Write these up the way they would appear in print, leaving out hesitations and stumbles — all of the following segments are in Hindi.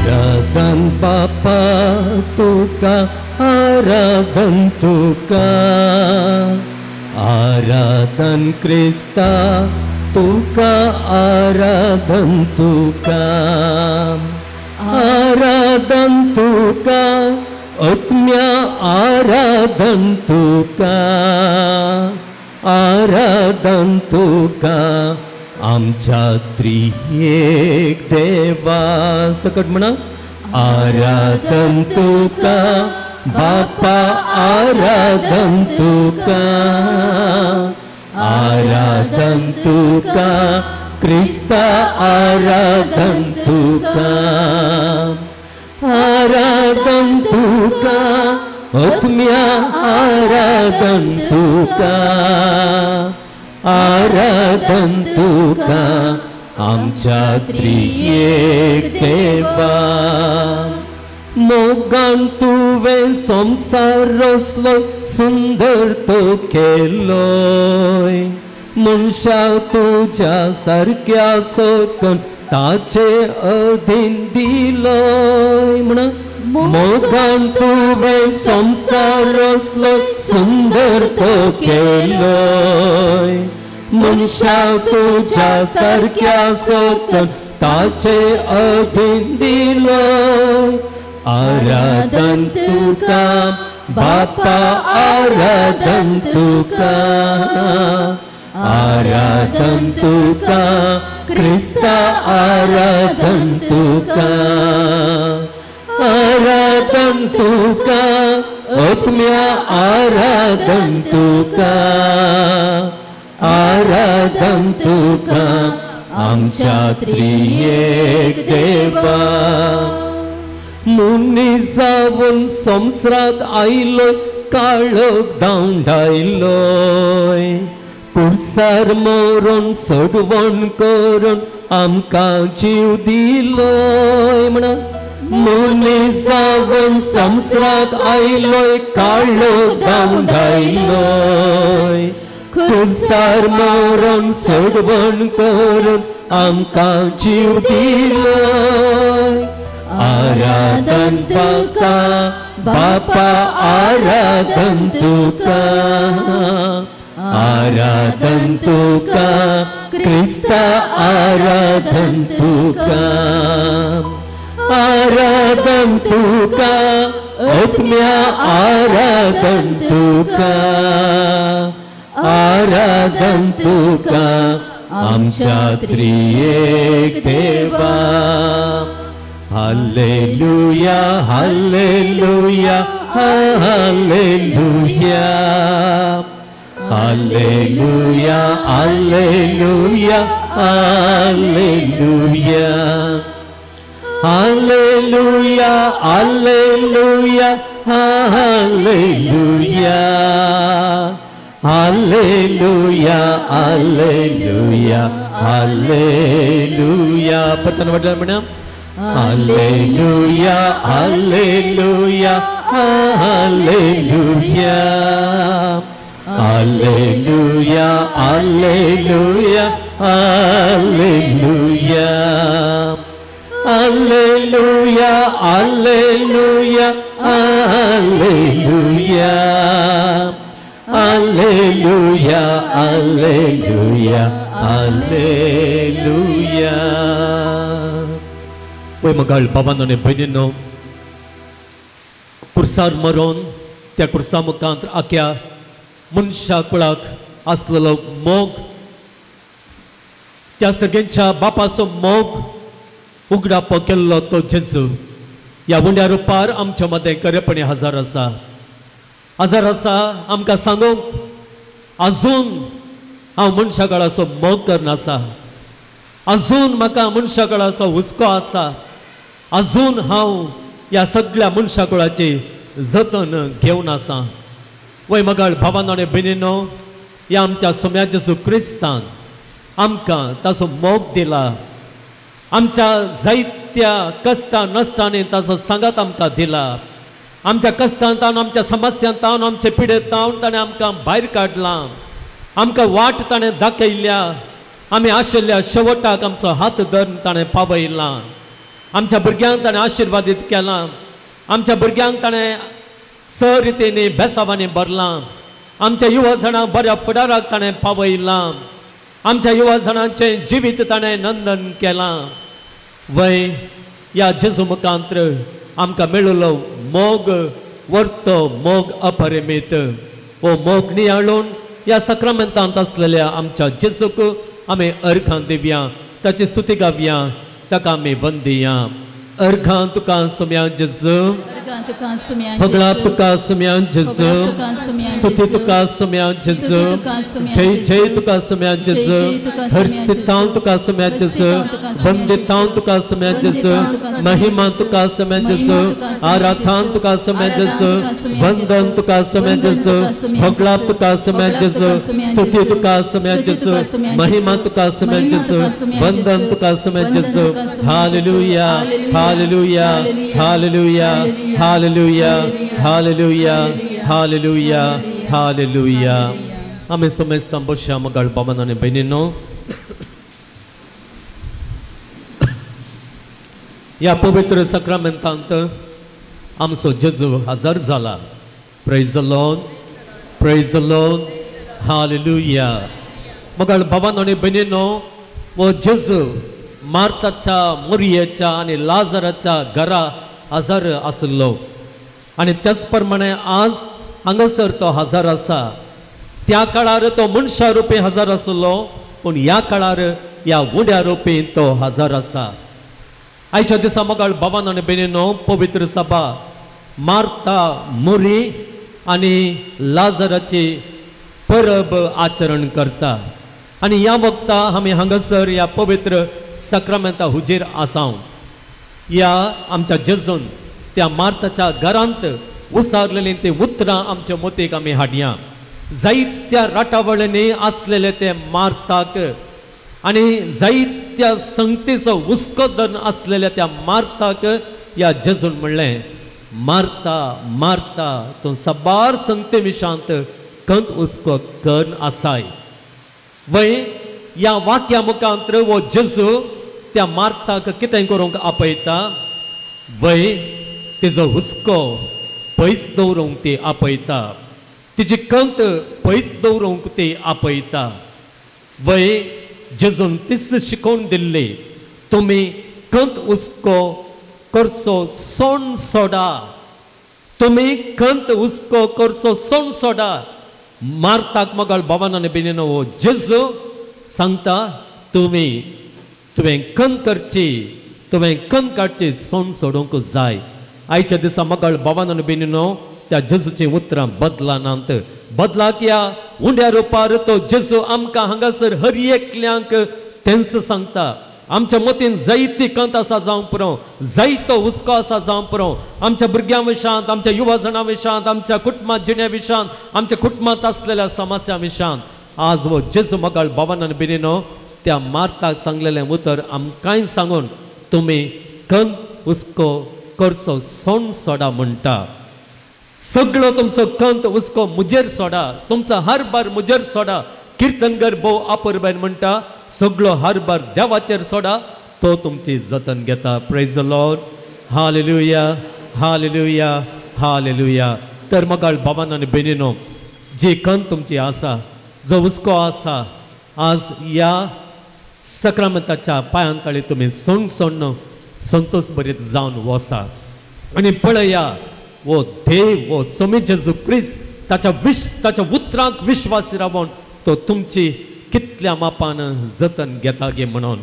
आराधन बापा तुका, आराधन तुका, आराधन क्रिस्ता तुका, आराधन तुका, आराधन तुका, आत्म्या आराधन तुका, आराधन तुका, आमच्या त्रिएक देवा. सकट म्हणा. आराधन तुका बापा, आराधन तुका, आराधन तुका क्रिस्ता, आराधन तुका, आराधन तुका, आत्म्या आराधन तुका, आराधन तुका, आमच्या त्रिएक देवा. मोगान तुवें संसार रचलो, सुंदर तो केलोय. मनशा तुझ्या सारक्या सोदून ताचे अधीन दिलोय. म्हणा. मोगान तुवें संसार रचलो, सुंदर तो केलोय. मनशा तुझ्या सारक्या सोदून ताचे अधीन दिलोय. आराधन तुका बापा, आराधन तुका, आराधन तुका क्रिस्ता, आराधन तुका, आराधन तुका, आत्म्या आराधन तुका, आराधन तुका, आमच्या त्रिएक देवा. मुनी जावन संवसारात आयलो, काळोख धांवडायलोय. कुर्सार मरून सोडवण करून आमकां जीव दिलोय. म्हणा. मुनी जावन संवसारात आयलोय, काळोख धांवडायलोय. कुर्सार मरून सोडवण करून आमकां जीव दिलोय. आराधन तुका बापा, आराधन तुका, आराधन तुका क्रिस्ता, आराधन तुका, आराधन तुका, आत्म्या आराधन तुका, आराधन तुका, आमच्या त्रिएक देवा. हालेलुया, हालेलुया, हालेलुया, हालेलुया, हालेलुया, हालेलुया, हालेलुया, हालेलुया, हालेलुया, हालेलुया, हालेलुया, हालेलुया. पतन वडन म्हणा. हालेलुया, हालेलुया, हालेलुया, हालेलुया, हालेलुया, हालेलुया, हालेलुया, हालेलुया, हालेलुया, हालेलुया, हालेलुया, हालेलुया. वय मगाळ बाबांनो आनी भयणींनो, कुर्सार मरोन त्या कुर्सा मुखांत आख्या मनशा कुळाक आसलेलो मोग, त्या सगळ्यांच्या बापाचो मोग उगडाप केल्लो तो जेजू ह्या उंड्या रुपार आमच्या मदें खरेपणी हजर आसा. हजर आसा आमकां सांगूंक, अजून हांव मनशा काळाचो मोग करनासा, अजून म्हाका मनशा काळाचो हुस्को आसा, अजून हांव ह्या सगळ्या मनशा कुळाची जतन घेवन आसा. वय मगाळ भावांनो आनी भयणींनो, ह्या आमच्या सोम्या जेजू क्रिस्तान आमकां ताचो मोग दिला. आमच्या जायत्या कश्टा नश्टांनी ताचो सांगात आमकां दिला. आमच्या कश्टांतान, आमच्या समस्यांतान, आमच्या पिडेतान ताणें आमकां भायर काडलां. आमकां वाट ताणें दाखयल्या. आमी आशिल्ल्या शेवटाक आमचो हात धरून ताणें पावयलां. आमच्या भुरग्यांक ताणें आशिर्वादीत केलां, आमच्या भुरग्यांक ताणें सरितेनी बेसावांनी भरलां, आमच्या युवा जाणांक बऱ्या फुडाराक ताणें पावयलां, आमच्या युवा जाणांचें जिवीत ताणें नंदन केलां. वय ह्या जेजू मुखांत्र आमकां मेळिल्लो मोग वर्तो मोग अपरिमीत. हो मोग नियाळून ह्या सक्रमेंतांत आसलेल्या आमच्या जेजूक आमी अर्घां दिवया, ताची स्तुती गावया, ताका आमी वंदिया. अर्घां तुका सुम्या जेजू, पगळा तुका सुम्या जेजू, स्तुती तुका सुम्या जेजू, जय जय तुका सुम्या जेजू, हर्षितां तुका सुम्या जेजू, वंदितां तुका सुम्या जेजू, महिमा तुका सुम्या जेजू, आराधना तुका सुम्या जेजू, वंदन तुका सुम्या जेजू, पगळा तुका सुम्या जेजू, स्तुती तुका सुम्या जेजू, महिमा तुका सुम्या जेजू, वंदन तुका सुम्या जेजू. हालेलुया हालेलुया हालेलुया हालेलुया हालेलुया हालेलुया हालेलुया. आमी समेस्त आमच्या मगाळ बाबान आनी भयणीनो, ह्या पवित्र सक्रमेंतांत आमचो जेजू हजर जाला. Praise the lord, praise the lord, हालेलुया. मगाळ बाबान आनी भयणीनो, वो जेजू मार्ताच्या, मुरियेच्या आणि लाजराच्या घरा हजर आसलो आणि त्याच प्रमाणे आज हांगासर तो हजर आसा. त्या काळार तो मनशा रुपी हजर आसलो, पूण ह्या काळार ह्या उड्या रुपी तो हजर आसा. आयच्या दिसा मगाळ बाबान आनी भयणीनो, पवित्र सभा मार्ता, मुरी आनी लाजराची परब आचरण करता आणि ह्या वक्ता आमी हांगासर ह्या पवित्र सक्रमेंता हुजेर आसाव. ह्या आमच्या जेजून त्या मार्ताच्या घरांत उसारलेली ते उतरां आमच्या मोतीक आमी हाडया. जायत्या राटावळींनी आसलेले ते मार्ताक आनी जायत्या संगतीचो हुस्को धरून आसलेल्या त्या मार्ताक ह्या जेजून म्हणलें, मार्ता मार्ता, तूं सबार संगते विशांत खंत हुस्को करून आसाय. वय ह्या वाक्या मुखांत्र वो जेजू त्या मार्ताक कितें करूंक आपयता? वय तिजो हुस्को पयस दवरूंक ती आपयता, तिची कंत पयस दवरूंक ती आपयता. वय जेजून तीच शिकोवन दिल्ली, तुमी कंत हुस्को करचो सोण सोडा, तुमी कंत हुस्को करचो सोण सोडा. मार्ताक मगाळ बाबान आनी भयणीनो, वो जेजू सांगता, तुवें कंत करची, तुवें कंत काडची, सोण सोडूंक जाय. आयच्या दिसा मगाळ बाबान आनी भयणीनो, त्या जेजूची उतरां बदलानांत बदलाक ह्या उंड्या रुपार तो जेजू आमकां हांगासर हर एकल्यांक तेंच सांगता. आमच्या मतीन जायती कंत आसा जावं पुरो, जायतो हुस्को आसा जावं पुरो, आमच्या भुरग्यां विशांत, आमच्या युवा जाणां विशांत, आमच्या कुटुंबात जिण्या विशांत, आमच्या कुटुंबात आसलेल्या समस्या विशांत आज वो जेजू मगाळ बाबान आनी भयणीनो त्या मार्ताक सांगलेलें उतर आमकांय सांगून, तुमी कंत हुस्को करचो सोण सोडा म्हणटा. सगळो तुमचो कंत हुस्को मुजेर सोडा, तुमचो हारबार मुजेर सोडा. किर्तनगर भोव आपुरबायन म्हणटा, सगळो हारबार देवाचेर सोडा, तो तुमची जतन घेता. प्रेज द लॉर्ड, हालेलुया हालेलुया हालेलुया. तर मगाळ बाबान आनी भयणीनो, जी कंत तुमची आसा, जो हुस्को आसा, आज ह्या सक्रमेंताच्या पांयांतळी तुमी सोण सोडून संतोष भरीत जावन वसा आनी पळया, वो देव, वो स्वामी जेजू क्रिस्त ताच्या उतरांक विश्वास रावून तो तुमची कितल्या मापान जतन घेता गे म्हणून,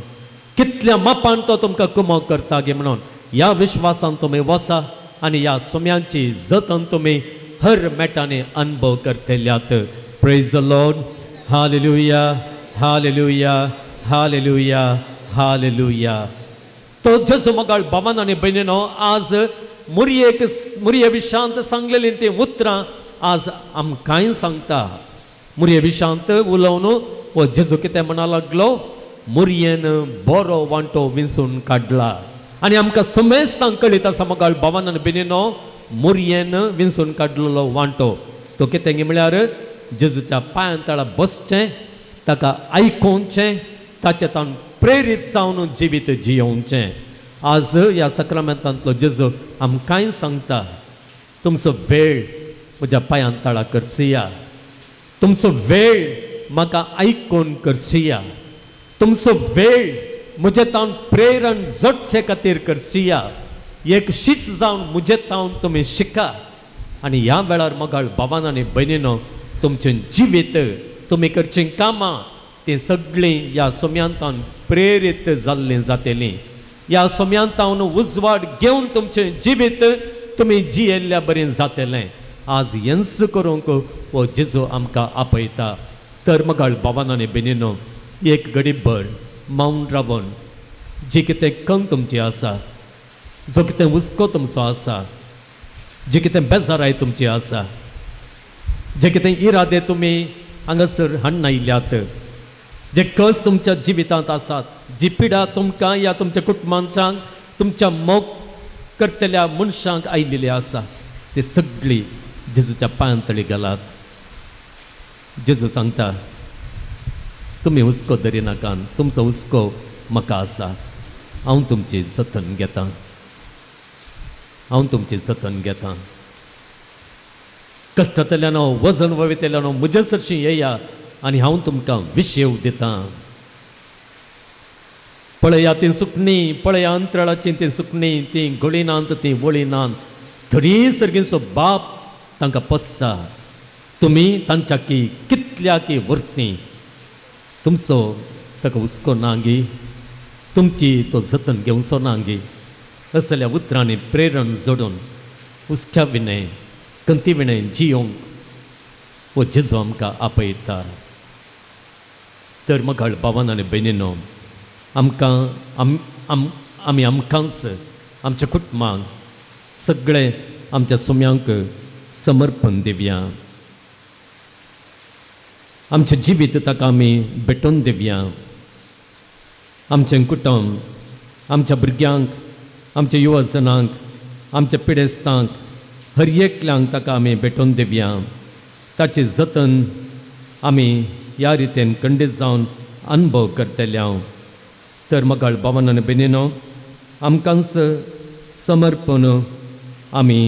कितल्या मापान तो तुमकां कुमो करता गे म्हणून ह्या विश्वासान तुमी वसा आनी ह्या सोम्यांची जतन तुमी हर मेटांनी अनुभव करतल्यात. प्रेज द लॉर्ड, हालेलुया हालेलुया हालेलुया हालेलुया. तो जेजू मगाळ बाबान आनी भयणीनो, आज मुरये विशांत सांगलेली ती उतरां आज आमकांय सांगता. मुरये विशांत उलोवन वो जेजू कितें म्हणा लागलो, मुरयेन बरो वांटो विंचून काडला आनी आमकां समेस्तांक कळीत आसा मगाळ बाबान आनी भयणीनो, मुरयेन विंचून काडलेलो वांटो तो कितें गे म्हळ्यार जेजूच्या पांयां तळा बसचें, ताका आयकुचें, ताचे तान प्रेरीत जावन जिवीत जियोवचें. आज ह्या सक्रामेंतांतलो जेजू आमकांय सांगता तुमचो वेळ म्हज्या पांयां तळा करसिया तुमचो वेळ म्हाका आयकून करसिया तुमचो वेळ म्हजे तावन प्रेरण जोडचे खातीर करसिया एक शीच जावन म्हजे तावन तुमी शिका आनी ह्या वेळार मोगाळ भावान आनी भयणीनो तुमचें जिवीत तुमी करचीं कामां तीं सगळीं ह्या सोम्यांतान प्रेरीत जाल्लीं जातलीं ह्या सोम्यांतावन उजवाड घेवन तुमचें जिवीत तुमी जियेल्ल्या बरें जातलें आज हेंच करूंक हो जेजू आमकां आपयता तर मोगाळ भावान आनी भयणीनो एक घडीभर मौन रावन जी कितें कंग तुमची आसा जो कितें हुस्को तुमचो आसा जे कितें बेजाराय तुमची आसा जे कितें इरादे तुमी हांगासर हाडून आयल्यात जे कस तुमच्या जिवितांत आसात जी पिडा तुमकां या तुमच्या कुटुंबांच्याक तुमच्या मोग करतल्या मनशांक आयिल्ली आसा ती सगळी जेजूच्या पांयांतळी घालात जेजू सांगता तुमी हुस्को धरिनाकात तुमचो हुस्को म्हाका आसा हांव तुमची जतन घेतां हांव तुमची जतन घेतां कश्टांतल्यान वजन वळितल्यान म्हजे सरशी येया आनी हांव तुमकां विशेव दितां पळया ती सुकणी पळया अंतराळाची ती सुकणी ती घोळिनांत ती वळिनांत थोडी सर्गीचो बाप तांकां पसता तुमी तांच्या की कितल्या की वर्ती तुमचो ताका हुस्को नांगी तुमची तो जतन घेवचो नांगी असल्या उतरांनी प्रेरण जोडून हुस्क्या विणें कंती विणें जियोंक हो जेजू आमकां आपयता तर मोगाळ भावान आनी भयणीनो आमकां आमी आमकांच आमच्या कुटुंबांक सगळे आमच्या सोम्यांक समर्पण दिवया आमचें जिवीत ताका आमी भेटोवन दिवया आमचें कुटुंब आमच्या भुरग्यांक आमच्या युवजनांक आमच्या पिडेस्तांक हर एकल्यांक ताका आमी भेटोवन दिवया ताची जतन आमी ह्या रितीन खंडीत जावन अनुभव करतल्या तर मोगाळ भावान आनी भयणीनो आमकांच समर्पण आमी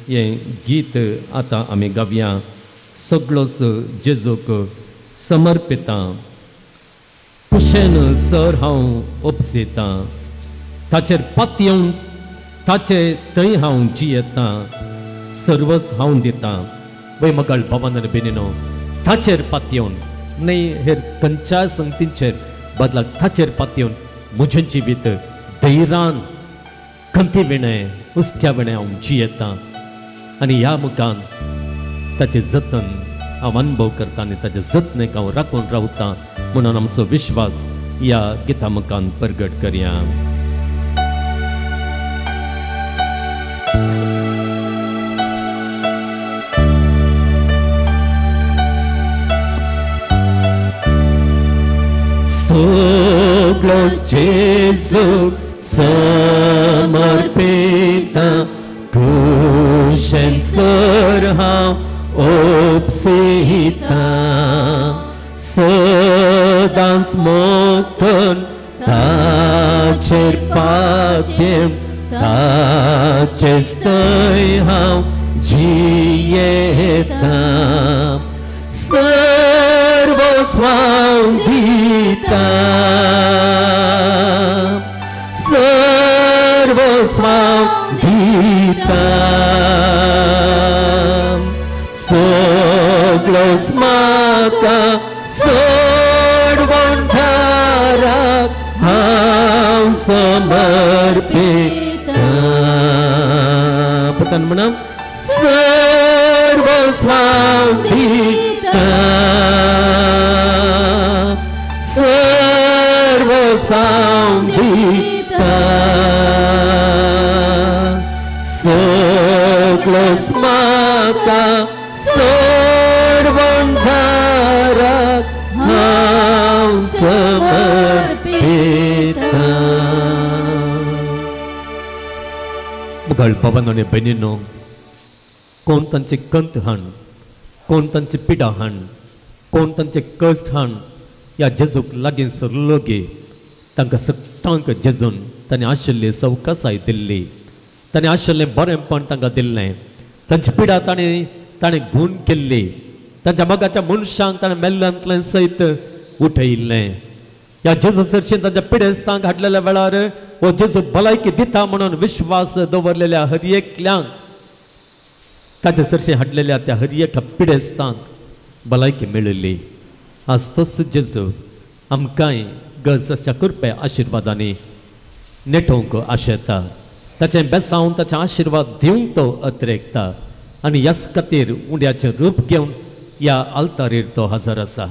हें गीत आतां आमी गावया सगळोच जेजूक समर्पितां कुशेन सर हांव उपसितां ताचेर पातयेवन ताचे थंय हांव जियेतां सर्वस हांव दितां वय मोगाळ भावान आनी भयणीनो ताचेर पातयेवन न्हय हेर खंयच्याय संगतींचेर बदलाक ताचेर पातयेवन म्हजें जिवीत धैर्यान खंती विणें हुस्क्या विणें हांव जियेतां आनी ह्या मुखान ताचें जतन हांव अनुभव करता आनी ताचे जतनेक हांव राखून रावतां म्हणून आमचो विश्वास ह्या गिता मुखान प्रगट करया Soglos Jesu समर्पिता कुशेन सर हांव उपसिता सदांच मोगन ताचेर पातयेवन ताचेच थंय हांव जियेतां सर्वस्वांव दितां सर्वस्वांव दितां सगळोच म्हाका सोडवून घराक हांव समर्पितां पतान म्हणा सर्वस्वांव दितां सर्वस्वांव दितां सगळोच म्हाका सोडवून घराक हांव समर्पितां मुखार भावांनो आनी भयणींनो कोण तांचे कंत हाण कोण तांची पिडा हाण कोण तांचे कश्ट हाण ह्या जेजूक लागीं सरलो गे तांकां सगळ्यांक जेजून ताणें आशिल्ली सवकासाय दिल्ली, ताणें आशिल्लें बरेंपण तांकां दिल्लें, तांची पिडा ताणें घूण केल्ली, तांच्या मोगाच्या मनशांक ताणें मेल्ल्यांतलें सयत उठयिल्लें. ह्या जेजू सर्शीन तांच्या पिडेस्तांक हाडलेल्या वेळार हो जेजू भलायकी दिता म्हणून विश्वास दवरलेल्या हर एकल्यांक ताचे सर्शी हाडलेल्या त्या हर एका पिडेस्तांक भलायकी मेळिल्ली. आज तोच जेजू आमकांय गरज अशा कृपे आशिर्वादांनी नेटोवंक आशेता. ताचें बेसांव ताचें आशिर्वाद दिवंक तो अतिरेकता आनी ह्याच खातीर उंड्याचें रूप घेवन ह्या आल्तारीर तो हजर आसा.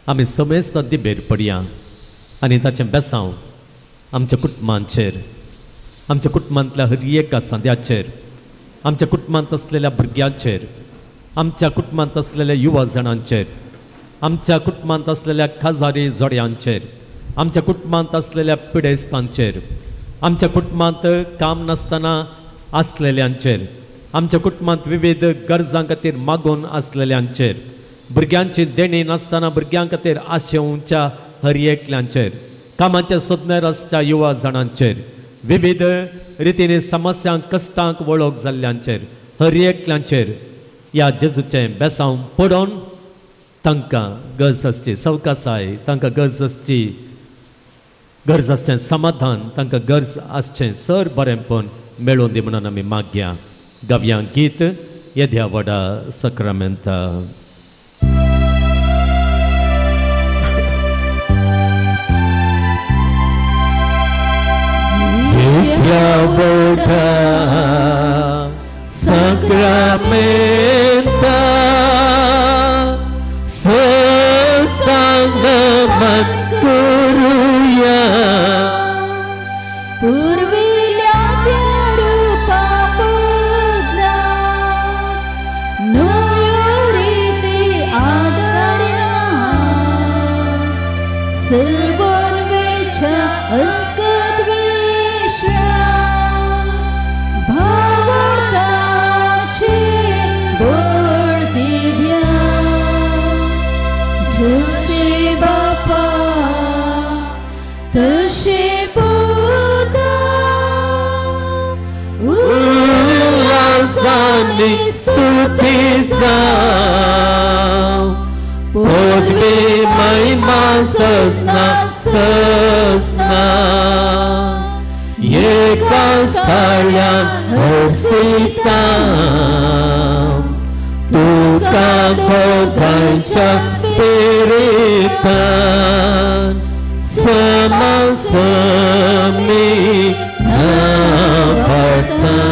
आमी समेस्त दिबेर पडया आनी ताचें बेसांव आमच्या कुटुंबांचेर, आमच्या कुटुंबांतल्या हर एका सांद्याचेर, आमच्या कुटुंबांत असलेल्या भुरग्यांचेर, आमच्या कुटुंबांत असलेल्या युवा जाणांचेर, आमच्या कुटुंबांत असलेल्या खाजारी जोड्यांचेर, आमच्या कुटुंबांत असलेल्या पिडेस्तांचेर, आमच्या कुटुंबांत काम नासतना आसलेल्यांचेर, आमच्या कुटुंबांत विविध गरजां खातीर मागून आसलेल्यांचेर, भुरग्यांची देणी नासतना भुरग्यां खातीर आशेवच्या हर एकल्यांचेर, कामाच्या सोदण्यार आसच्या युवा जाणांचेर, विविध रितीने समस्यांक कश्टांक वळख जाल्ल्यांचेर हर एकल्यांचेर ह्या जेजूचें बेसांव पडोवन तांकां गरज आसची सवकासाय, तांकां गरज आसची गरज आसचें समाधान, तांकां गरज आसचें सर बरेंपण मेळोवन दी म्हणून आमी मागया. गावया गीत येद्या vada सक्रामेंता. Voda Sacramenta Sastangamat Kuruya Purvilya Rupa Budla Nuyuriti Adarya Silbun Vicha Askat Vishya Bhavartachi Burdivya Jose Bapa Tashe Buddha Ulasani Stutisa Podvi Mahima Sasna Sasna Yekastaryan Hositam Tuka Koganchak Spiritan Samasami Navartam.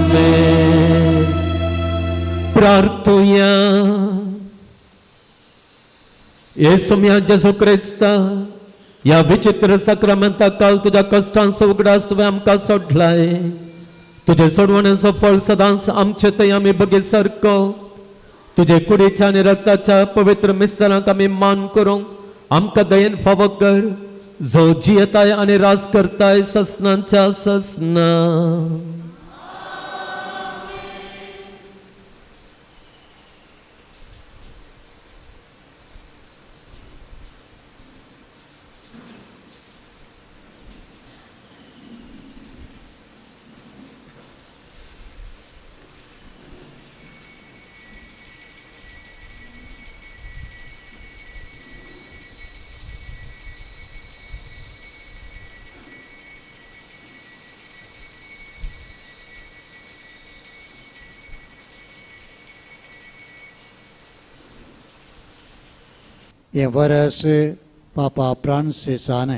Amen. Prartuja येसुम्या जेजू क्रिस्ता या विचित्र साक्रामेंता काल तुझ्या कष्टांचो उगडास तुवें आमकां सोडलाय. तुझे सोडवण्याचो फळ सदांच आमचे थंय आमी बगे सारको तुझे कुडीच्या आनी रक्ताच्या पवित्र मिस्त्रांक आमी मान करूंक आमकां दयेन फावो कर, जो जियेताय आनी रास करताय ससनांच्या ससना. हे वरस पापा फ्रांसिसान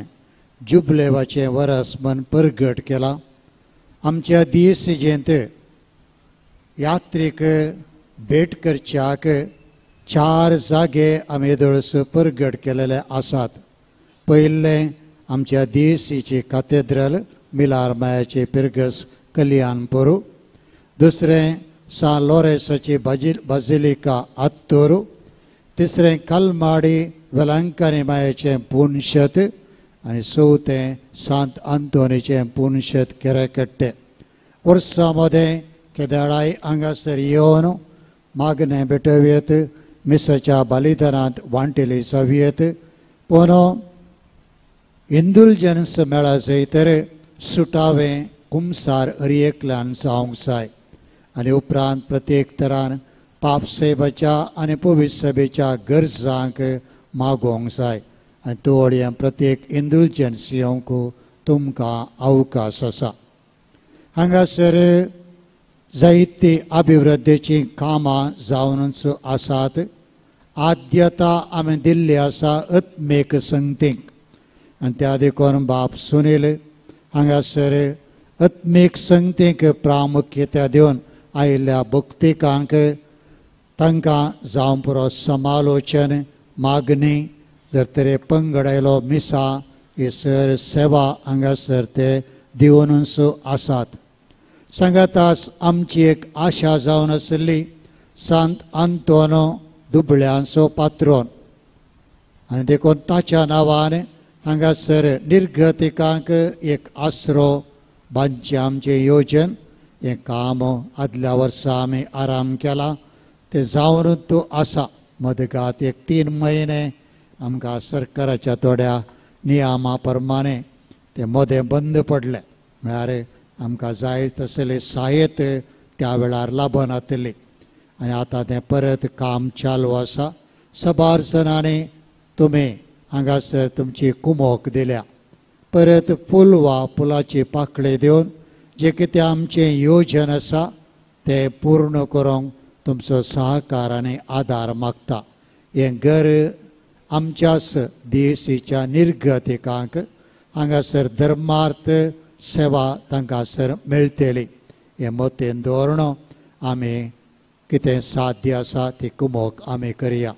जुबलेवाचें वरस म्हण परगट केला. आमच्या दिवसीजेंत यात्रेक भेट करच्याक 4 जागे आमी दळस परगट केलेले आसात. पयलें आमच्या दिवसीची कॅथेड्रल मिलारमायाचे पिर्गस कल्याणपुरू, दुसरें सान लॉरेन्साची बाजिलिका आत्तोरू, तिसरें कलमाडी वेलंकनी मायेचें पुनशत आनी चवथें सांत आंतोनीचें पुनशत केरेकट्टे. वर्सा मदें केदाराय हांगासर येवन मागणें भेटोवयेत, मिसाच्या बलिदानांत वांटेली जावयेत, पूण इंदुलजन्स मेळा जैतर सुटावे कुमसार एकल्यान जावंक जाय आनी उपरांत प्रत्येक तरान पाप सेवेच्या आनी पवित्र सभेच्या गरजांक मागोवंक जाय आनी तोवड्या प्रत्येक इंदुलजन्स येवंक तुमकां अवकाश आसा. हांगासर जायती अभिवृद्धीची कामां जावनूच आसात. आद्यता आमी दिल्ली आसा आत्मेक संगतीक आनी त्या देखून बाब सुनील हांगासर आत्मीक संगतीक प्रामुख्यता दिवन आयिल्ल्या भक्तिकांक तांकां जावं पुरो समालोचन मागणी जर तरी पंगडायलो मिसा ही सर सेवा हांगासर ते दिवनूच आसात. सांगाताच आमची एक आशा जावन आसली सांत आंतोनो दुबळ्यांचो पात्रोन आनी देखून ताच्या नांवान हांगासर निर्गतिकांक एक आसरो बांदचें आमचें येवजन हें काम आदल्या वर्सा आमी आराम केला तें जावनूच आसा. मदगात एक 3 म्हयने आमकां सरकाराच्या थोड्या नियमा प्रमाणे तें मदें बंद पडलें म्हळ्यार आमकां जाय तसले सहाय्यत त्या वेळार लाभून येतली आनी आतां तें परत काम चालू आसा. सबार जणांनी तुमी हांगासर तुमची कुमोक दिल्या. परत फूल वा फुलाची पाकळी दिवन जें कितें आमचें येवजन आसा तें पूर्ण करूंक तुमचो सहकार आनी आदार मागता. हें घर आमच्याच देशीच्या निर्गतिकांक हांगासर धर्मार्थ सेवा तांकां सर मेळटली हें मतीन दवरून आमी कितें साध्य आसा ती कुमोक आमी करया.